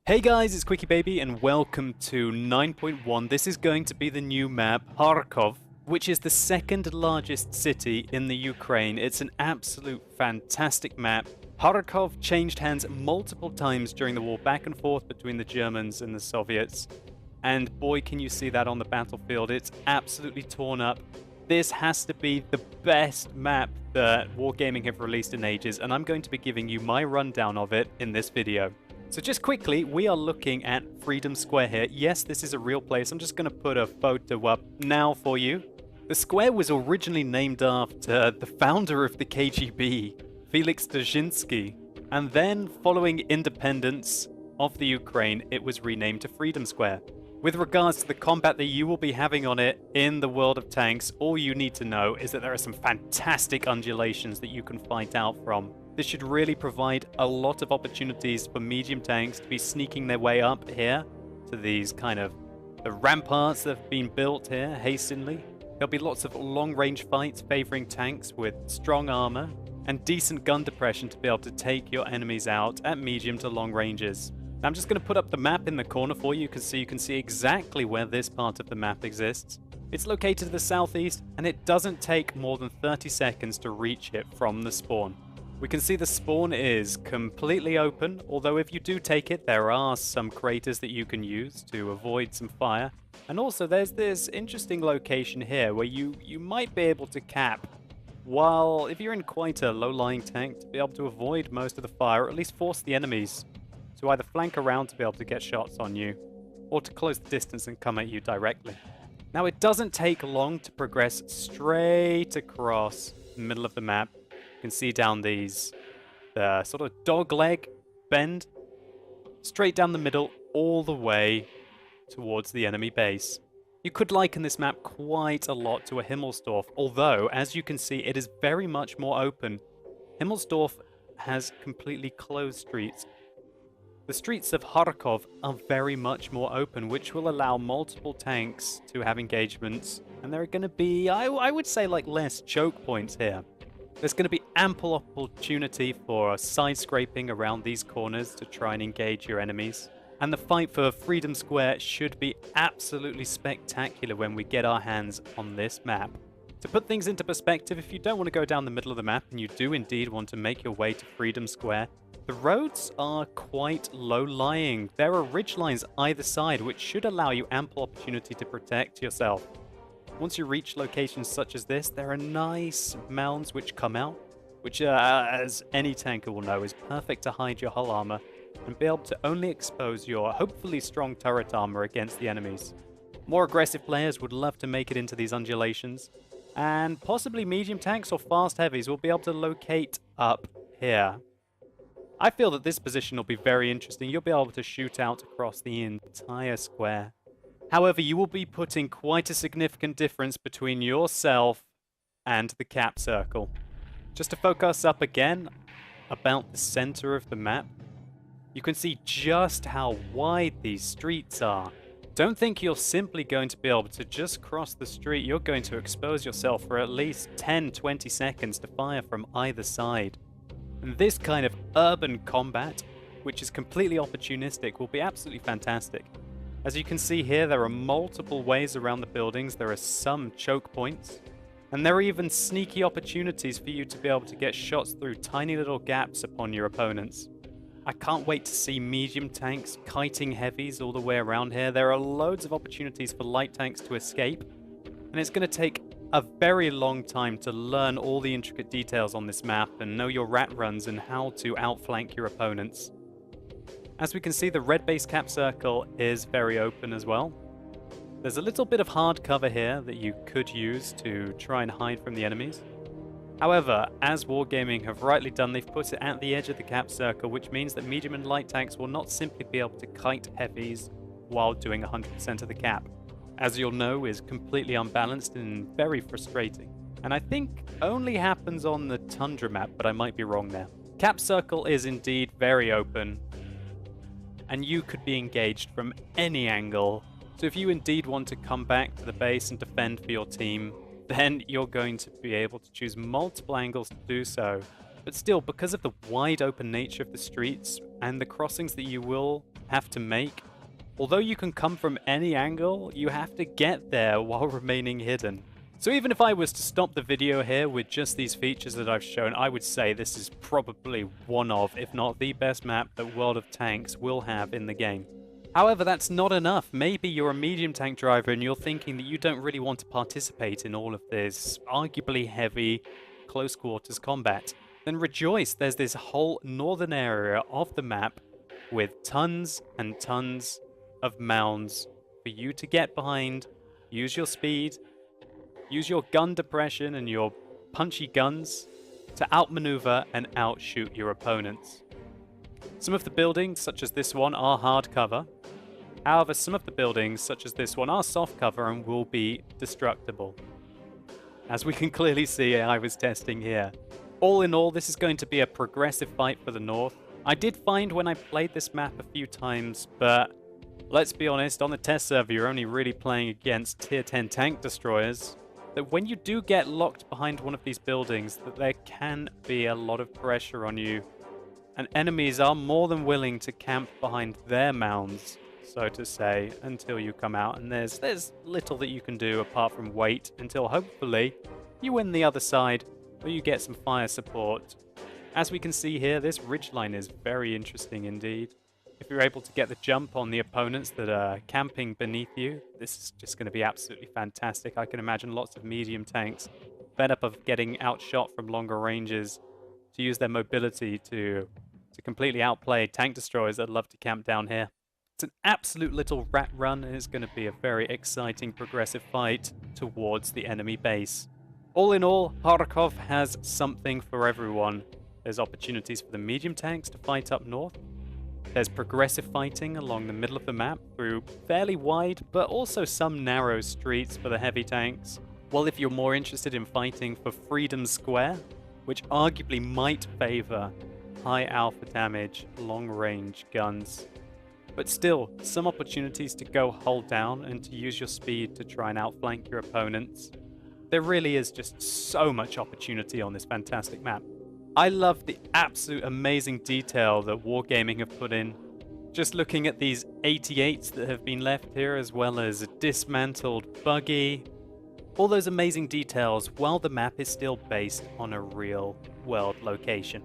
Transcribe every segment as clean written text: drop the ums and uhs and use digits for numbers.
Hey guys, it's Quickie Baby and welcome to 9.1. This is going to be the new map, Kharkiv, which is the second largest city in the Ukraine. It's an absolute fantastic map. Kharkiv changed hands multiple times during the war, back and forth between the Germans and the Soviets. And boy, can you see that on the battlefield. It's absolutely torn up. This has to be the best map that Wargaming have released in ages, and I'm going to be giving you my rundown of it in this video. So just quickly, we are looking at Freedom Square here. Yes, this is a real place. I'm just going to put a photo up now for you. The square was originally named after the founder of the KGB, Felix Dzerzhinsky. And then, following independence of the Ukraine, it was renamed to Freedom Square. With regards to the combat that you will be having on it in the world of tanks, all you need to know is that there are some fantastic undulations that you can find out from. This should really provide a lot of opportunities for medium tanks to be sneaking their way up here to these kind of the ramparts that have been built here hastily. There'll be lots of long-range fights favoring tanks with strong armor and decent gun depression to be able to take your enemies out at medium to long ranges. Now, I'm just going to put up the map in the corner for you so you can see exactly where this part of the map exists. It's located to the southeast, and it doesn't take more than 30 seconds to reach it from the spawn. We can see the spawn is completely open, although if you do take it, there are some craters that you can use to avoid some fire. And also there's this interesting location here where you might be able to cap, while if you're in quite a low-lying tank, to be able to avoid most of the fire, or at least force the enemies to either flank around to be able to get shots on you, or to close the distance and come at you directly. Now, it doesn't take long to progress straight across the middle of the map. You can see down the sort of dogleg bend, straight down the middle, all the way towards the enemy base. You could liken this map quite a lot to a Himmelsdorf, although, as you can see, it is very much more open. Himmelsdorf has completely closed streets. The streets of Kharkiv are very much more open, which will allow multiple tanks to have engagements, and there are going to be, I would say, like less choke points here. There's going to be ample opportunity for side scraping around these corners to try and engage your enemies. And the fight for Freedom Square should be absolutely spectacular when we get our hands on this map. To put things into perspective, if you don't want to go down the middle of the map and you do indeed want to make your way to Freedom Square, the roads are quite low-lying. There are ridgelines either side, which should allow you ample opportunity to protect yourself. Once you reach locations such as this, there are nice mounds which come out, which, as any tanker will know, is perfect to hide your hull armor and be able to only expose your hopefully strong turret armor against the enemies. More aggressive players would love to make it into these undulations, and possibly medium tanks or fast heavies will be able to locate up here. I feel that this position will be very interesting. You'll be able to shoot out across the entire square. However, you will be putting quite a significant difference between yourself and the cap circle. Just to focus up again about the center of the map, you can see just how wide these streets are. Don't think you're simply going to be able to just cross the street. You're going to expose yourself for at least 10-20 seconds to fire from either side. And this kind of urban combat, which is completely opportunistic, will be absolutely fantastic. As you can see here, there are multiple ways around the buildings. There are some choke points, and there are even sneaky opportunities for you to be able to get shots through tiny little gaps upon your opponents. I can't wait to see medium tanks kiting heavies all the way around here. There are loads of opportunities for light tanks to escape, and it's going to take a very long time to learn all the intricate details on this map and know your rat runs and how to outflank your opponents. As we can see, the red base cap circle is very open as well. There's a little bit of hard cover here that you could use to try and hide from the enemies. However, as Wargaming have rightly done, they've put it at the edge of the cap circle, which means that medium and light tanks will not simply be able to kite heavies while doing 100% of the cap. As you'll know, is completely unbalanced and very frustrating. And I think only happens on the Tundra map, but I might be wrong there. Cap circle is indeed very open, and you could be engaged from any angle. So if you indeed want to come back to the base and defend for your team, then you're going to be able to choose multiple angles to do so. But still, because of the wide open nature of the streets and the crossings that you will have to make. Although you can come from any angle, you have to get there while remaining hidden. So even if I was to stop the video here with just these features that I've shown, I would say this is probably one of, if not the best map that World of Tanks will have in the game. However, that's not enough. Maybe you're a medium tank driver and you're thinking that you don't really want to participate in all of this arguably heavy close quarters combat. Then rejoice, there's this whole northern area of the map with tons and tons of mounds for you to get behind, use your speed, use your gun depression and your punchy guns to outmaneuver and outshoot your opponents. Some of the buildings, such as this one, are hard cover. However, some of the buildings, such as this one, are soft cover and will be destructible. As we can clearly see, I was testing here. All in all, this is going to be a progressive fight for the north. I did find when I played this map a few times, but let's be honest, on the test server, you're only really playing against tier 10 tank destroyers. That when you do get locked behind one of these buildings, that there can be a lot of pressure on you. And enemies are more than willing to camp behind their mounds, so to say, until you come out. And there's little that you can do apart from wait until hopefully you win the other side or you get some fire support. As we can see here, this ridgeline is very interesting indeed. If you're able to get the jump on the opponents that are camping beneath you, this is just going to be absolutely fantastic. I can imagine lots of medium tanks fed up of getting outshot from longer ranges to use their mobility to completely outplay tank destroyers that love to camp down here. It's an absolute little rat run, and it's going to be a very exciting progressive fight towards the enemy base. All in all, Kharkiv has something for everyone. There's opportunities for the medium tanks to fight up north. There's progressive fighting along the middle of the map through fairly wide but also some narrow streets for the heavy tanks. While if you're more interested in fighting for Freedom Square, which arguably might favor high alpha damage, long range guns. But still, some opportunities to go hold down and to use your speed to try and outflank your opponents. There really is just so much opportunity on this fantastic map. I love the absolute amazing detail that Wargaming have put in. Just looking at these 88s that have been left here, as well as a dismantled buggy. All those amazing details while the map is still based on a real world location.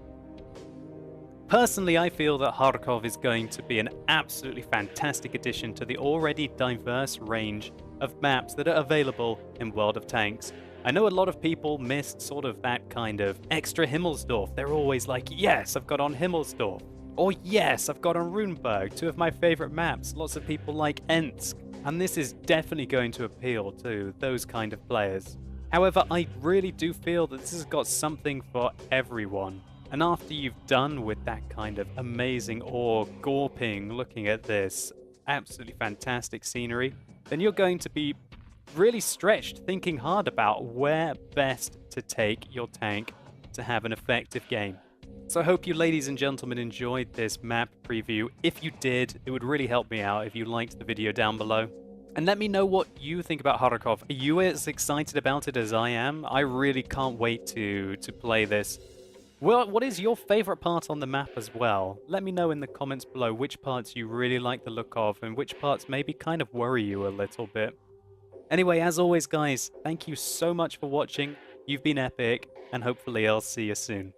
Personally, I feel that Kharkiv is going to be an absolutely fantastic addition to the already diverse range of maps that are available in World of Tanks. I know a lot of people missed sort of that kind of extra Himmelsdorf. They're always like, yes, I've got on Himmelsdorf. Or yes, I've got on Runeberg, two of my favorite maps. Lots of people like Ensk. And this is definitely going to appeal to those kind of players. However, I really do feel that this has got something for everyone. And after you've done with that kind of amazing gore-gawping looking at this absolutely fantastic scenery, then you're going to be really stretched thinking hard about where best to take your tank to have an effective game. So I hope you ladies and gentlemen enjoyed this map preview. If you did, it would really help me out if you liked the video down below. And let me know what you think about Kharkiv. Are you as excited about it as I am? I really can't wait to play this. Well, what is your favorite part on the map as well? Let me know in the comments below which parts you really like the look of and which parts maybe kind of worry you a little bit. Anyway, as always guys, thank you so much for watching. You've been epic, and hopefully I'll see you soon.